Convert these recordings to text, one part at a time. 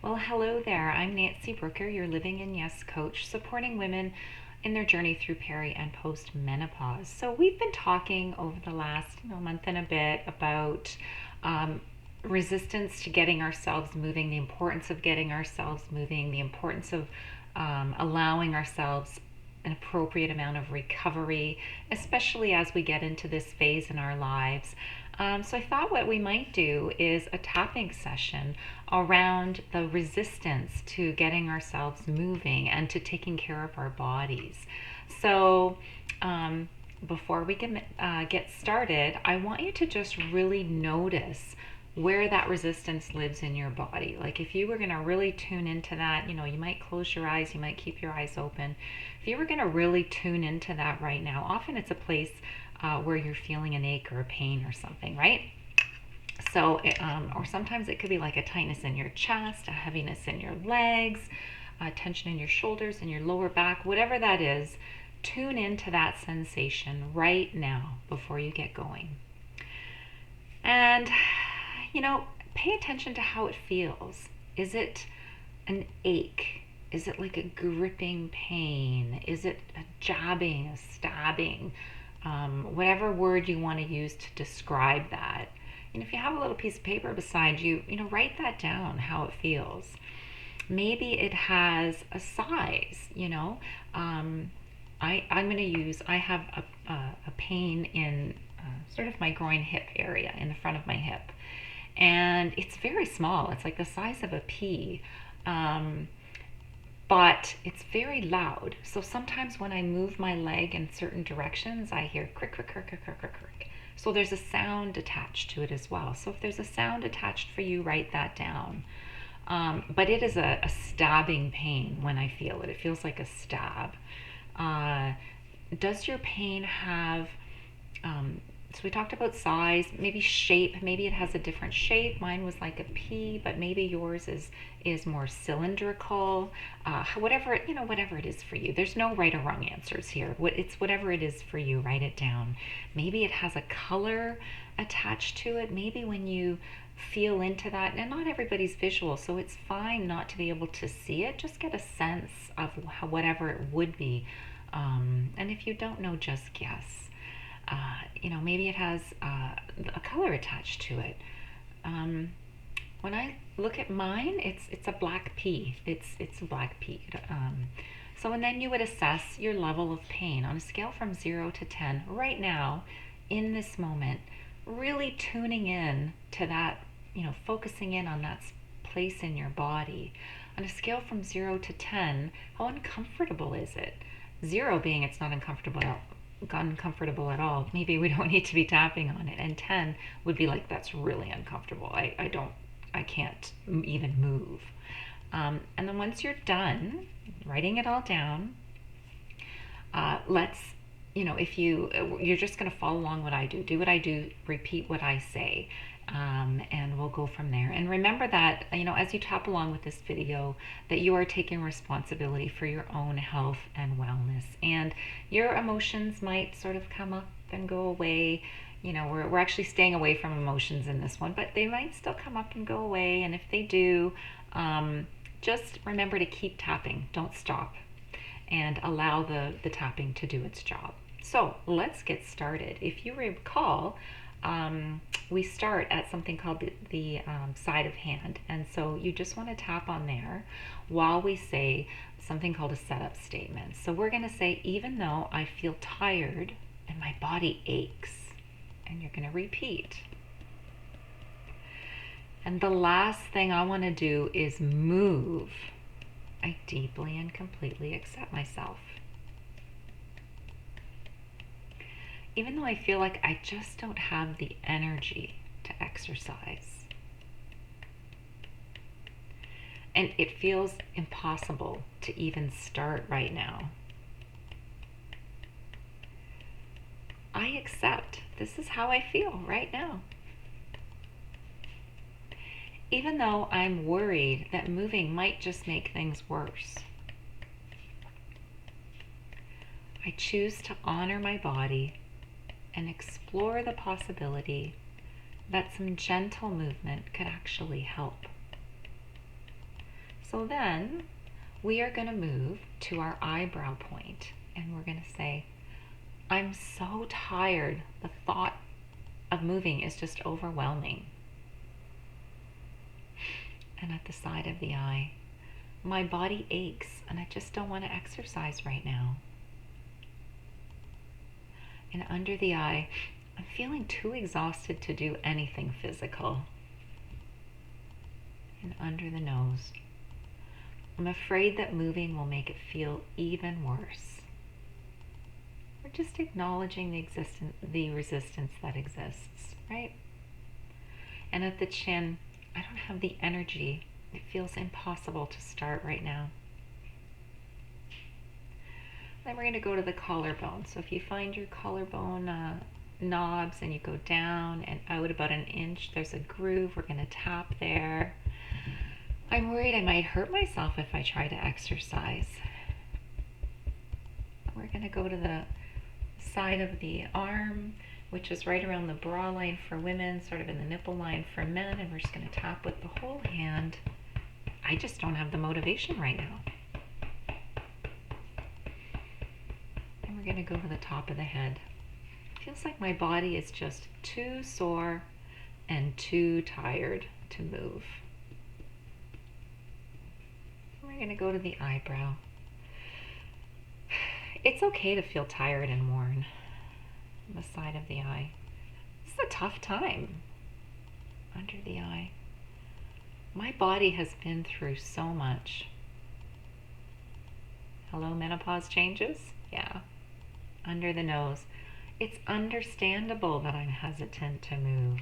Well, hello there. I'm Nancy Brooker, your Living in Yes coach, supporting women in their journey through peri and post menopause. So we've been talking over the last month and a bit about um, resistance to getting ourselves moving, the importance of getting ourselves moving, the importance of allowing ourselves an appropriate amount of recovery, especially as we get into this phase in our lives. So I thought what we might do is a tapping session around the resistance to getting ourselves moving and to taking care of our bodies. So before we can get started, I want you to just really notice where that resistance lives in your body. Like if you were going to really tune into that, you might close your eyes, you might keep your eyes open. If you were going to really tune into that right now, often it's a place where you're feeling an ache or a pain or something, right? So, or sometimes it could be like a tightness in your chest, a heaviness in your legs, tension in your shoulders and your lower back, whatever that is. Tune into that sensation right now before you get going. And, pay attention to how it feels. Is it an ache? Is it like a gripping pain? Is it a jabbing, a stabbing? Whatever word you want to use to describe that. And if you have a little piece of paper beside you, write that down, how it feels. Maybe it has a size, I'm going to use, I have a pain in sort of my groin hip area in the front of my hip. And it's very small. It's like the size of a pea. But it's very loud. So sometimes when I move my leg in certain directions, I hear crick, crick, crick, crick, crick, crick, crick. So there's a sound attached to it as well. So if there's a sound attached for you, write that down. But it is a stabbing pain when I feel it. It feels like a stab. Does your pain have, so we talked about size, maybe shape, maybe it has a different shape. Mine was like a pea, but maybe yours is more cylindrical. Whatever it is for you. There's no right or wrong answers here. It's whatever it is for you, write it down. Maybe it has a color attached to it. Maybe when you feel into that, and not everybody's visual, so it's fine not to be able to see it. Just get a sense of whatever it would be. And if you don't know, just guess. Maybe it has a color attached to it. When I look at mine, it's a black pea. It's a black pea. So and then you would assess your level of pain on a scale from 0 to 10 right now, in this moment, really tuning in to that, focusing in on that place in your body. On a scale from 0 to 10, how uncomfortable is it? 0 being it's not uncomfortable at all. Maybe we don't need to be tapping on it. And 10 would be like, that's really uncomfortable. I can't even move. And then once you're done writing it all down, if you're just going to follow along what I do what I do, repeat what I say. And we'll go from there. And remember that, as you tap along with this video, that you are taking responsibility for your own health and wellness. And your emotions might sort of come up and go away. We're actually staying away from emotions in this one, but they might still come up and go away. And if they do, just remember to keep tapping. Don't stop. And allow the tapping to do its job. So let's get started. If you recall, we start at something called the side of hand. And so you just want to tap on there while we say something called a setup statement. So we're going to say, even though I feel tired and my body aches, and you're going to repeat. And the last thing I want to do is move. I deeply and completely accept myself. Even though I feel like I just don't have the energy to exercise. And it feels impossible to even start right now. I accept this is how I feel right now. Even though I'm worried that moving might just make things worse. I choose to honor my body and explore the possibility that some gentle movement could actually help. So then we are going to move to our eyebrow point, and we're going to say, I'm so tired. The thought of moving is just overwhelming. And at the side of the eye, my body aches and I just don't want to exercise right now. And under the eye, I'm feeling too exhausted to do anything physical. And under the nose, I'm afraid that moving will make it feel even worse. We're just acknowledging the resistance that exists, right? And at the chin, I don't have the energy. It feels impossible to start right now. Then we're going to go to the collarbone. So if you find your collarbone knobs and you go down and out about an inch, there's a groove. We're going to tap there. I'm worried I might hurt myself if I try to exercise. We're going to go to the side of the arm, which is right around the bra line for women, sort of in the nipple line for men, and we're just going to tap with the whole hand. I just don't have the motivation right now. And we're going to go to the top of the head. It feels like my body is just too sore and too tired to move. We're going to go to the eyebrow. It's okay to feel tired and worn. On the side of the eye. This is a tough time. Under the eye. My body has been through so much. Hello, menopause changes? Yeah. Under the nose. It's understandable that I'm hesitant to move.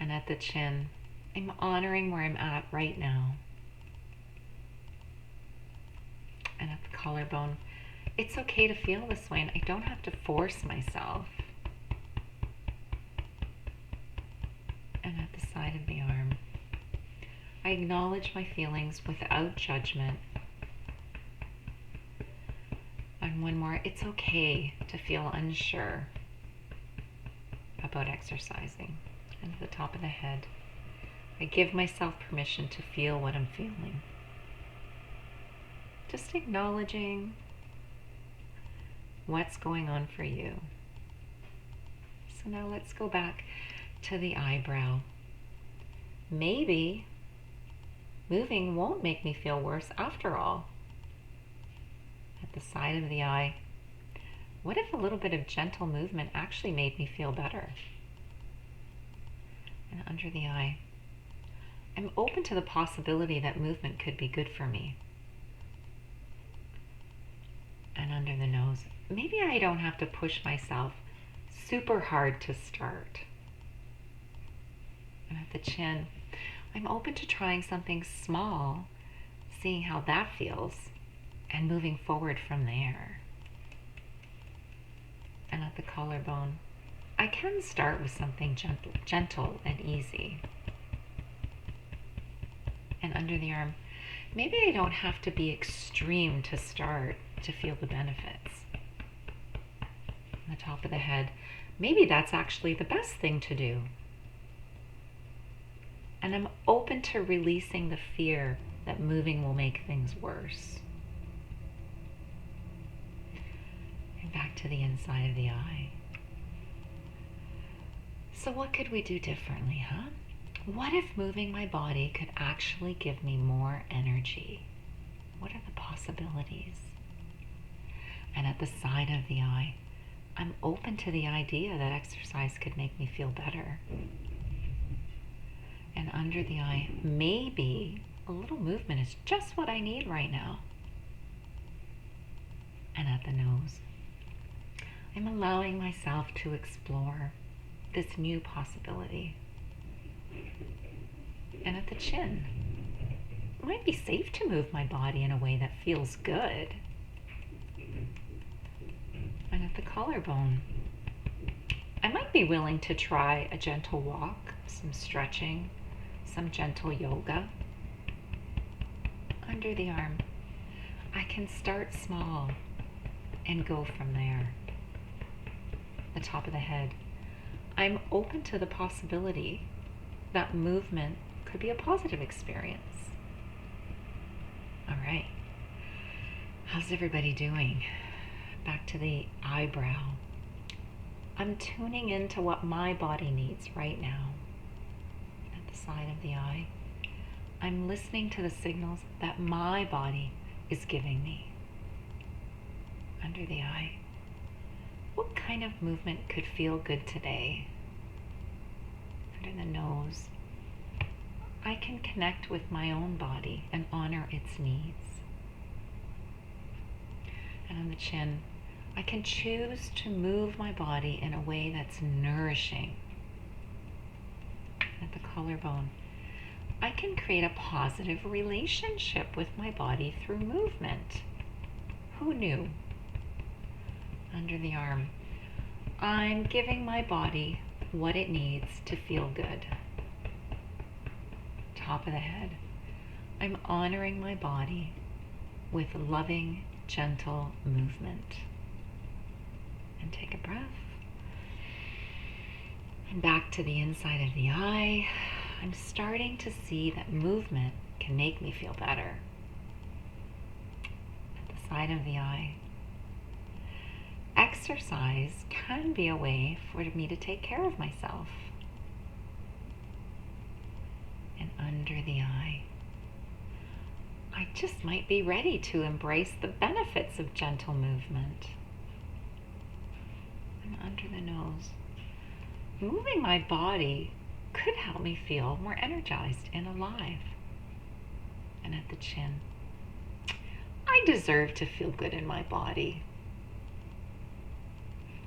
And at the chin, I'm honoring where I'm at right now. And at the collarbone, it's okay to feel this way and I don't have to force myself. And at the side of the arm, I acknowledge my feelings without judgment. And one more, it's okay to feel unsure about exercising. And at the top of the head, I give myself permission to feel what I'm feeling. Just acknowledging what's going on for you. So now let's go back to the eyebrow. Maybe moving won't make me feel worse after all. At the side of the eye, what if a little bit of gentle movement actually made me feel better? And under the eye, I'm open to the possibility that movement could be good for me. And under the nose, maybe I don't have to push myself super hard to start. And at the chin, I'm open to trying something small, seeing how that feels, and moving forward from there. And at the collarbone, I can start with something gentle and easy. And under the arm, maybe I don't have to be extreme to start to feel the benefits. On the top of the head, maybe that's actually the best thing to do. And I'm open to releasing the fear that moving will make things worse. And back to the inside of the eye. So what could we do differently, huh? What if moving my body could actually give me more energy? What are the possibilities? And at the side of the eye, I'm open to the idea that exercise could make me feel better. And under the eye, maybe a little movement is just what I need right now. And at the nose, I'm allowing myself to explore this new possibility. And at the chin, it might be safe to move my body in a way that feels good. And at the collarbone, I might be willing to try a gentle walk, some stretching, some gentle yoga. Under the arm, I can start small and go from there. The top of the head, I'm open to the possibility that movement could be a positive experience. All right. How's everybody doing? Back to the eyebrow. I'm tuning into what my body needs right now at the side of the eye. I'm listening to the signals that my body is giving me under the eye. What kind of movement could feel good today? Under the nose. I can connect with my own body and honor its needs. And on the chin, I can choose to move my body in a way that's nourishing. At the collarbone, I can create a positive relationship with my body through movement. Who knew? Under the arm, I'm giving my body what it needs to feel good. Top of the head, I'm honoring my body with loving, gentle movement. And take a breath. And back to the inside of the eye, I'm starting to see that movement can make me feel better. At the side of the eye, exercise can be a way for me to take care of myself. And under the eye, I just might be ready to embrace the benefits of gentle movement. And under the nose, moving my body could help me feel more energized and alive. And at the chin, I deserve to feel good in my body.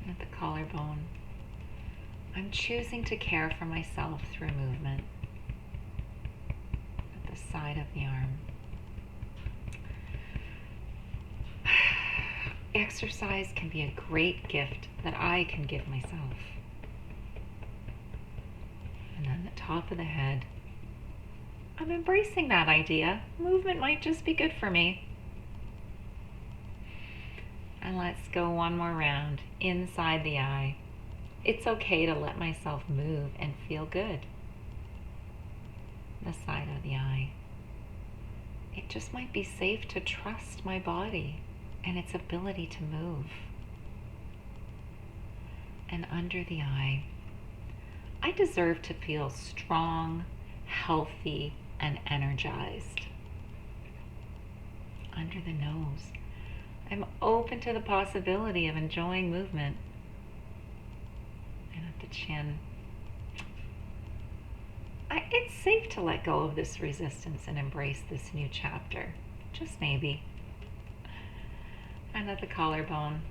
And at the collarbone, I'm choosing to care for myself through movement. At the side of the arm, exercise can be a great gift that I can give myself. And then the top of the head, I'm embracing that idea. Movement might just be good for me. And let's go one more round inside the eye. It's okay to let myself move and feel good. The side of the eye. It just might be safe to trust my body and its ability to move. And under the eye, I deserve to feel strong, healthy, and energized. Under the nose, I'm open to the possibility of enjoying movement. And at the chin, it's safe to let go of this resistance and embrace this new chapter. Just maybe. And at the collarbone,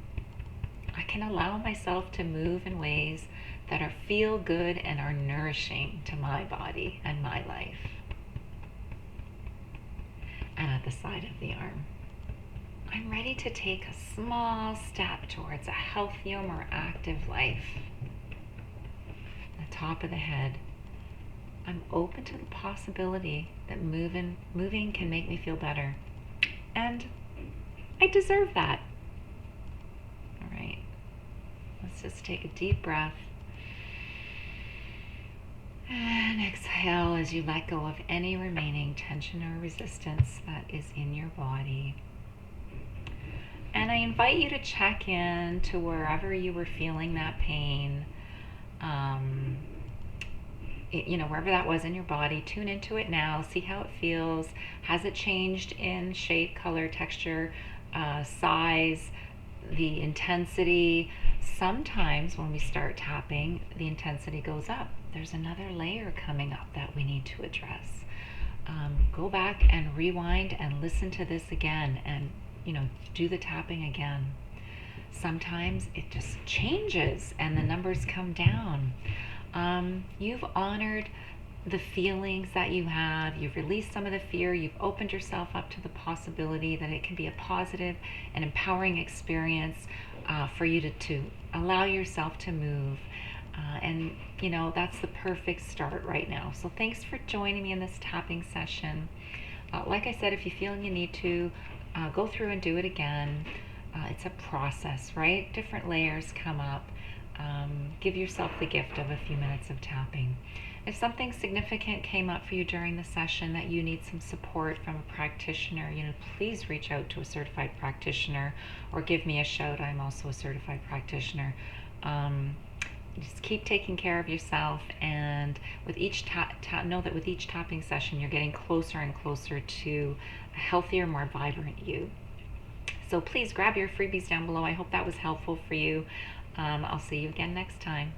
I can allow myself to move in ways that feel good and are nourishing to my body and my life. And at the side of the arm, I'm ready to take a small step towards a healthier, more active life. At the top of the head, I'm open to the possibility that moving can make me feel better. And I deserve that. All right. Let's just take a deep breath. And exhale as you let go of any remaining tension or resistance that is in your body. And I invite you to check in to wherever you were feeling that pain. Wherever that was in your body, tune into it now. See how it feels. Has it changed in shape, color, texture, size, the intensity? Sometimes when we start tapping, the intensity goes up. There's another layer coming up that we need to address. Go back and rewind and listen to this again, and do the tapping again. Sometimes it just changes and the numbers come down. You've honored the feelings that you have. You've released some of the fear. You've opened yourself up to the possibility that it can be a positive and empowering experience for you to allow yourself to move. And that's the perfect start right now. So thanks for joining me in this tapping session. Like I said, if you feel you need to, go through and do it again. It's a process, right? Different layers come up. Give yourself the gift of a few minutes of tapping. If something significant came up for you during the session that you need some support from a practitioner, please reach out to a certified practitioner or give me a shout. I'm also a certified practitioner. Um, just keep taking care of yourself, and with each know that with each tapping session you're getting closer and closer to a healthier, more vibrant you. So please grab your freebies down below. I hope that was helpful for you. I'll see you again next time.